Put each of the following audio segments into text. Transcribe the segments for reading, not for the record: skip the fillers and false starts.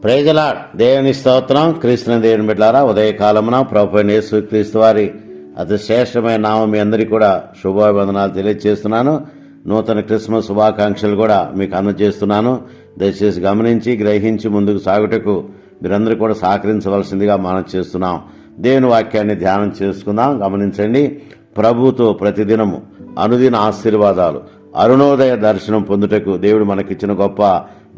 Praise the lord. దేవుని స్తోత్రం. క్రీస్తుని దేవుని బిడ్డలారా, ఉదయకాలమున ప్రభువైన యేసుక్రీస్తు వారి అతి శ్రేష్టమైన నామం మీ అందరికీ కూడా శుభాభివందనాలు తెలియజేస్తున్నాను. నూతన క్రిస్మస్ శుభాకాంక్షలు కూడా మీకు అందజేస్తున్నాను. దయచేసి గమనించి గ్రహించి ముందుకు సాగుటకు మీరందరూ కూడా సహకరించవలసిందిగా మనం చేస్తున్నాం. దేవుని వాక్యాన్ని ధ్యానం చేసుకుందాం. గమనించండి. ప్రభుతో ప్రతిదినము అనుదిన ఆశీర్వాదాలు, అరుణోదయ దర్శనం పొందుటకు దేవుడు మనకిచ్చిన గొప్ప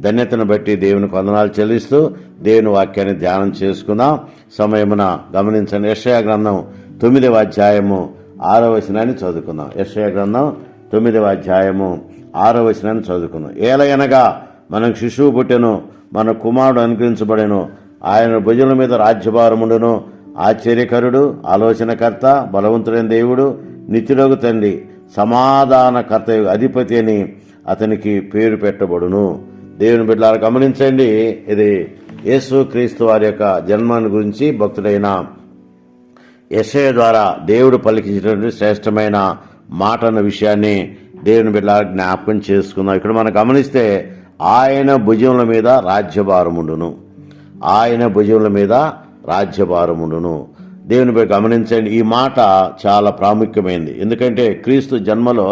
ధన్యతను బట్టి దేవునికి వందనాలు చెల్లిస్తూ దేవుని వాక్యాన్ని ధ్యానం చేసుకుందాం. సమయమున గమనించండి. యెషయా గ్రంథం 9వ అధ్యాయము 6వ వచనాన్ని చదువుకుందాం. యెషయా గ్రంథం 9వ అధ్యాయము 6వ వచనాన్ని చదువుకుందాం. ఏలయనగా మనకు శిశువు పుట్టెను, మన కుమారుడు అనుగ్రహించబడెను, ఆయన భుజముల మీద రాజ్యభారముండును. ఆశ్చర్యకరుడు, ఆలోచనకర్త, బలవంతుడైన దేవుడు, నిత్యుడగు తండ్రి, సమాధానకర్త అధిపతి అని అతనికి పేరు పెట్టబడును. దేవుని బిడ్డలారా గమనించండి. ఇది యేసుక్రీస్తు వారి యొక్క జన్మాన్ని గురించి భక్తుడైన యెషయా ద్వారా దేవుడు పలికించినటువంటి శ్రేష్టమైన మాట అన్న విషయాన్ని దేవుని బిడ్డలారా జ్ఞాపకం చేసుకుందాం. ఇక్కడ మనం గమనిస్తే ఆయన భుజముల మీద రాజ్యభారముండును, ఆయన భుజముల మీద రాజ్యభారముండును. దేవుని బిడ్డ గమనించండి. ఈ మాట చాలా ప్రాముఖ్యమైనది. ఎందుకంటే క్రీస్తు జన్మలో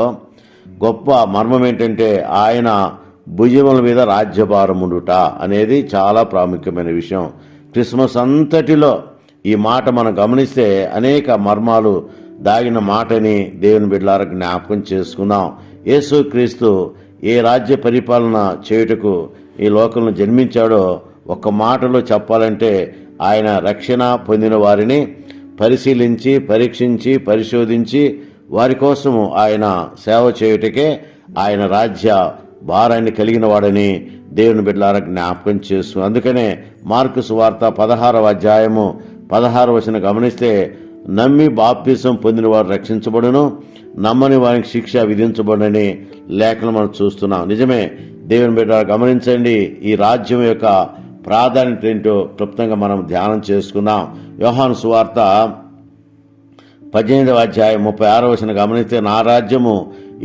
గొప్ప మర్మం ఏంటంటే ఆయన భుజముల మీద రాజ్యభారముండుట అనేది చాలా ప్రాముఖ్యమైన విషయం. క్రిస్మస్ అంతటిలో ఈ మాట మనం గమనిస్తే అనేక మర్మాలు దాగిన మాటని దేవుని బిడ్డలారా జ్ఞాపకం చేసుకుందాం. యేసుక్రీస్తు ఏ రాజ్య పరిపాలన చేయుటకు ఈ లోకంలో జన్మించాడో ఒక్క మాటలో చెప్పాలంటే ఆయన రక్షణ పొందిన వారిని పరిశీలించి, పరీక్షించి, పరిశోధించి వారి కోసము ఆయన సేవ చేయుటకే ఆయన రాజ్య భారాన్ని కలిగిన వాడని దేవుని బిడ్డలారా జ్ఞాపకం చేస్తూ, అందుకనే మార్కు సువార్త 16వ అధ్యాయము 16వ వచనం గమనిస్తే నమ్మి బాప్తిసం పొందిన వారు రక్షించబడును, నమ్మని వారికి శిక్ష విధించబడని లేఖను మనం చూస్తున్నాం. నిజమే. దేవుని బిడ్డలారా గమనించండి. ఈ రాజ్యం యొక్క ప్రాధాన్యత ఏంటో క్లుప్తంగా మనం ధ్యానం చేసుకుందాం. యోహాను సువార్త 18వ అధ్యాయం 36వ వచనం గమనిస్తే నా రాజ్యము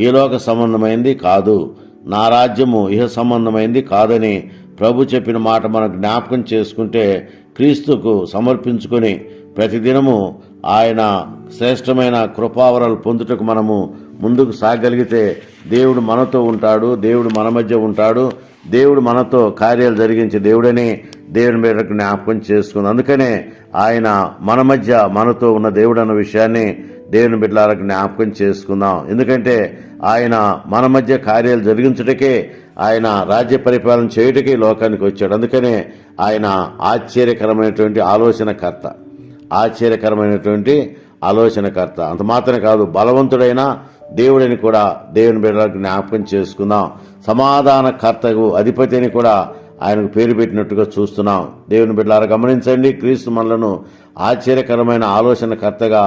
ఈ లోక సంబంధమైంది కాదు, నా రాజ్యము ఇహ సంబంధమైంది కాదని ప్రభు చెప్పిన మాట మనం జ్ఞాపకం చేసుకుంటే క్రీస్తుకు సమర్పించుకొని ప్రతిదినము ఆయన శ్రేష్టమైన కృపావరాలు పొందుటకు మనము ముందుకు సాగలిగితే దేవుడు మనతో ఉంటాడు, దేవుడు మన మధ్య ఉంటాడు, దేవుడు మనతో కార్యాలు జరిగించే దేవుడని దేవుని మీద జ్ఞాపకం చేసుకుంది. అందుకనే ఆయన మన మధ్య మనతో ఉన్న దేవుడు అన్న విషయాన్ని దేవుని బిడ్డలారా జ్ఞాపకం చేసుకుందాం. ఎందుకంటే ఆయన మన మధ్య కార్యాలు జరిగించుటకే, ఆయన రాజ్య పరిపాలన చేయుటకే లోకానికి వచ్చాడు. అందుకనే ఆయన ఆశ్చర్యకరమైనటువంటి ఆలోచనకర్త, ఆశ్చర్యకరమైనటువంటి ఆలోచనకర్త. అంత మాత్రమే కాదు, బలవంతుడైన దేవుడిని కూడా దేవుని బిడ్డలకు జ్ఞాపకం చేసుకుందాం. సమాధానకర్తకు అధిపతి అని కూడా ఆయనకు పేరు పెట్టినట్టుగా చూస్తున్నాం. దేవుని బిడ్డలారా గమనించండి. క్రీస్తు మనలను ఆశ్చర్యకరమైన ఆలోచనకర్తగా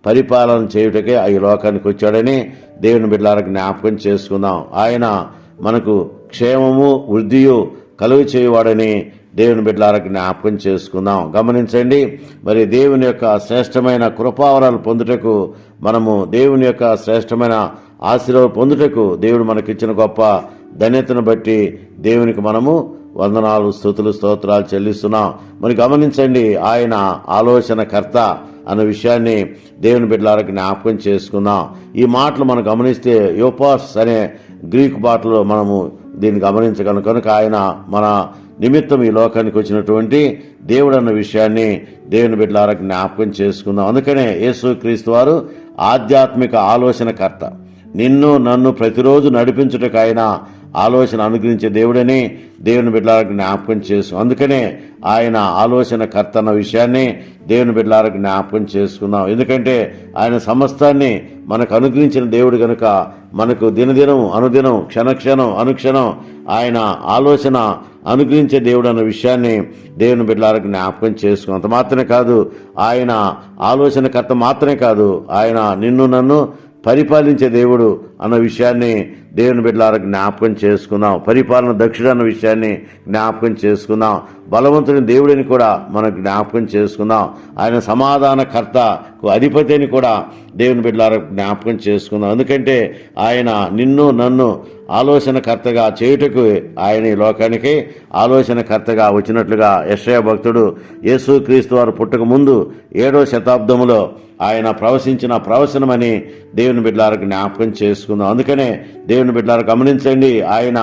పరిపాలన చేయుటకే ఈ లోకానికి వచ్చాడని దేవుని బిడ్డలారా జ్ఞాపకం చేసుకుందాం. ఆయన మనకు క్షేమము వృద్ధియు కలుగు చేయువాడని దేవుని బిడ్డలారా జ్ఞాపకం చేసుకుందాం. గమనించండి. మరి దేవుని యొక్క శ్రేష్టమైన కృపావరాలు పొందుటకు, మనము దేవుని యొక్క శ్రేష్టమైన ఆశీర్వాదం పొందుటకు దేవుడు మనకిచ్చిన గొప్ప ధన్యతను బట్టి దేవునికి మనము వందనాలు, స్తుతులు, స్తోత్రాలు చెల్లిస్తున్నాం. మరి గమనించండి. ఆయన ఆలోచనకర్త అన్న విషయాన్ని దేవుని బిడ్డలారా జ్ఞాపకం చేసుకుందాం. ఈ మాటలు మనం గమనిస్తే యోపాస్ అనే గ్రీకు మాటలో మనము దీన్ని గమనించగలం. కనుక ఆయన మన నిమిత్తం ఈ లోకానికి వచ్చినటువంటి దేవుడు అన్న విషయాన్ని దేవుని బిడ్డలారా జ్ఞాపకం చేసుకుందాం. అందుకనే యేసుక్రీస్తు వారు ఆధ్యాత్మిక ఆలోచనకర్త, నిన్ను నన్ను ప్రతిరోజు నడిపించుటకు ఆయన ఆలోచన అనుగ్రహించే దేవుడని దేవుని బిడ్డలారా జ్ఞాపకం చేసు. అందుకనే ఆయన ఆలోచనకర్త అన్న విషయాన్ని దేవుని బిడ్డలారా జ్ఞాపకం చేసుకున్నాం. ఎందుకంటే ఆయన సమస్తాన్ని మనకు అనుగ్రహించిన దేవుడు కనుక మనకు దినదినం, అనుదినం, క్షణక్షణం, అనుక్షణం ఆయన ఆలోచన అనుగ్రహించే దేవుడు అన్న విషయాన్ని దేవుని బిడ్డలారా జ్ఞాపకం చేసుకున్నాం. అంత మాత్రమే కాదు, ఆయన ఆలోచనకర్త మాత్రమే కాదు, ఆయన నిన్ను నన్ను పరిపాలించే దేవుడు అన్న విషయాన్ని దేవుని బిడ్డలారా జ్ఞాపకం చేసుకుందాం. పరిపాలన దక్షుడు అన్న విషయాన్ని జ్ఞాపకం చేసుకుందాం. బలవంతుని దేవుడిని కూడా మనం జ్ఞాపకం చేసుకుందాం. ఆయన సమాధానకర్తకు అధిపతి అని కూడా దేవుని బిడ్డలారా జ్ఞాపకం చేసుకుందాం. ఎందుకంటే ఆయన నిన్ను నన్ను ఆలోచనకర్తగా చేయుటకు ఆయన ఈ లోకానికి ఆలోచనకర్తగా వచ్చినట్లుగా యెషయా భక్తుడు యేసుక్రీస్తు వారు పుట్టక ముందు 7వ శతాబ్దంలో ఆయన ప్రవశించిన ప్రవచనమని దేవుని బిడ్డలారా జ్ఞాపకం చేసుకుందాం. అందుకనే దేవుని బిడ్డలారా గమనించండి, ఆయన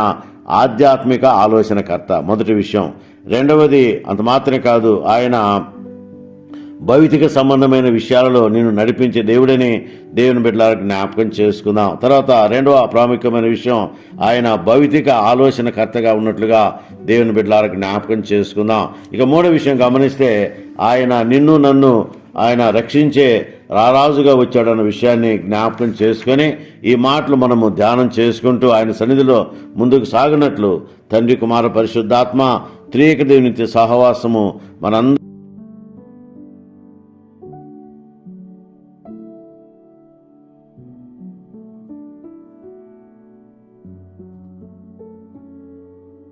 ఆధ్యాత్మిక ఆలోచనకర్త మొదటి విషయం. రెండవది అంత మాత్రమే కాదు, ఆయన భౌతిక సంబంధమైన విషయాలలో నిన్ను నడిపించే దేవుడని దేవుని బిడ్డలారా జ్ఞాపకం చేసుకుందాం. తర్వాత రెండవ ప్రాముఖ్యమైన విషయం, ఆయన భౌతిక ఆలోచనకర్తగా ఉన్నట్లుగా దేవుని బిడ్డలారా జ్ఞాపకం చేసుకుందాం. ఇక మూడో విషయం గమనిస్తే, ఆయన నిన్ను నన్ను ఆయన రక్షించే రారాజుగా వచ్చాడన్న విషయాన్ని జ్ఞాపకం చేసుకొని ఈ మాటలు మనము ధ్యానం చేసుకుంటూ ఆయన సన్నిధిలో ముందుకు సాగినట్లు తండ్రి కుమార పరిశుద్ధాత్మ త్రియేక దేవుని సహవాసము మనందరం